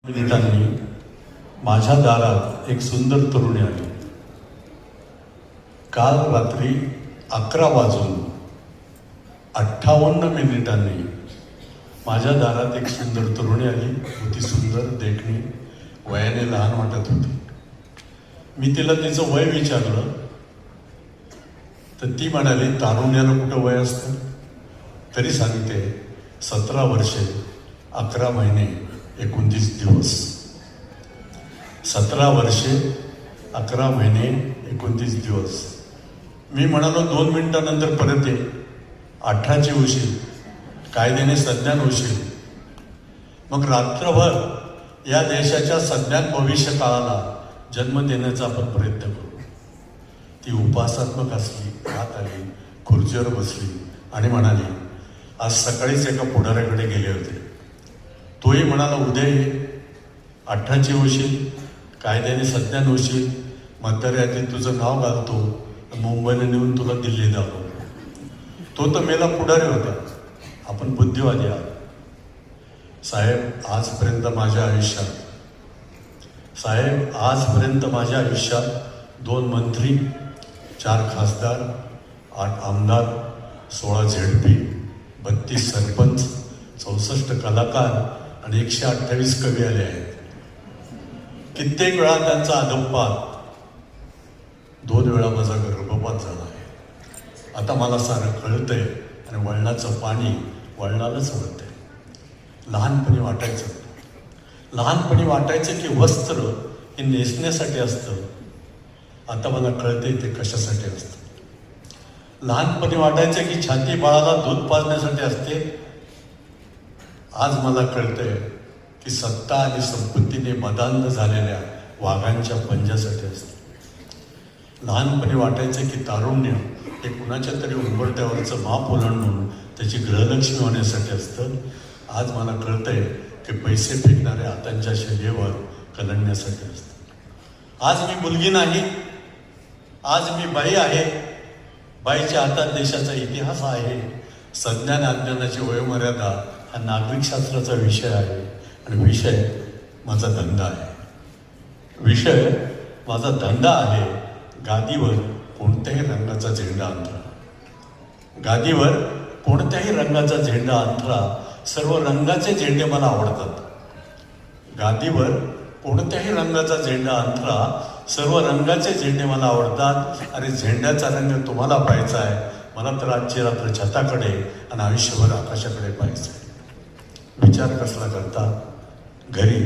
मिनिटांनी माझ्या दारात एक सुंदर तरुणी आली. काल रात्री 11:58 माझ्या दारात एक सुंदर तरुणी आली होती. सुंदर, देखणी, वयाने लहान वाटत होती. मी तिला तिचं वय विचारलं तर ती म्हणाली, तारुण्याला कुठं वय असतं? तरी सांगते 17 वर्षे 11 महिने 29 दिवस. 17 वर्षे 11 महिने 29 दिवस. मी म्हणालो 2 मिनिटानंतर परत ये, 18ची होशील, कायद्याने सज्ञान होशील. मग रात्रभर या देशाच्या सज्ञान भविष्य काळाला जन्म देण्याचा आपण प्रयत्न करू. ती उपासात्मक असली, आत आली, खुर्चीवर बसली आणि म्हणाली, आज सकाळीच एका पुढाऱ्याकडे गेले होते. तोही म्हणाला, उद्या ये, 18ची होशील, कायद्याने सज्ञान होशील, मतदार यादीत तुझं नाव घालतो, मुंबईला नेऊन तुला दिल्ली दाखवतो. तो तर मेला पुढारी होता, आपण बुद्धिवादी आहात. साहेब, आजपर्यंत माझ्या आयुष्यात 2 मंत्री, 4 खासदार, 8 आमदार, 16 ZP, 32 सरपंच, 64 कलाकार आणि 128 कवी आले आहेत. कित्येक वेळा त्यांचा अधप्पात, 2 वेळा माझा गर्भपात झाला आहे. आता मला सारं कळतंय आणि वळणाचं पाणी वळणालाच वळतंय. लहानपणी वाटायचं की वस्त्र हे नेसण्यासाठी असतं. आता मला कळतंय ते कशासाठी असतं. लहानपणी वाटायचं की छाती बाळाला दूध पाजण्यासाठी असते. आज मला कळतंय की सत्ता आणि संपत्तीने मदांध झालेल्या वाघांच्या पंजासाठी असते. लहानपणी वाटायचं की तारुण्य हे कुणाच्या तरी उंबरट्यावरचं माप ओलांडून त्याची ग्रहलक्ष्मी होण्यासाठी असतं. आज मला कळतंय की पैसे फेकणाऱ्या हातांच्या शैलीवर कलंडण्यासाठी असतं. आज मी मुलगी नाही, आज मी बाई आहे. बाईच्या हातात देशाचा इतिहास आहे. सज्ञान अज्ञानाची वयोमर्यादा हा नागरिकशास्त्राचा विषय आहे आणि विषय माझा धंदा आहे. गादीवर कोणत्याही रंगाचा झेंडा अंतरा. सर्व रंगाचे झेंडे मला आवडतात. गादीवर कोणत्याही रंगाचा झेंडा अंतरा, सर्व रंगाचे झेंडे मला आवडतात. आणि झेंड्याचा रंग तुम्हाला पाहायचा आहे. मला तर आजची रात्र छताकडे आणि आयुष्यभर आकाशाकडे पाहायचं आहे. विचार कसला करता? घरी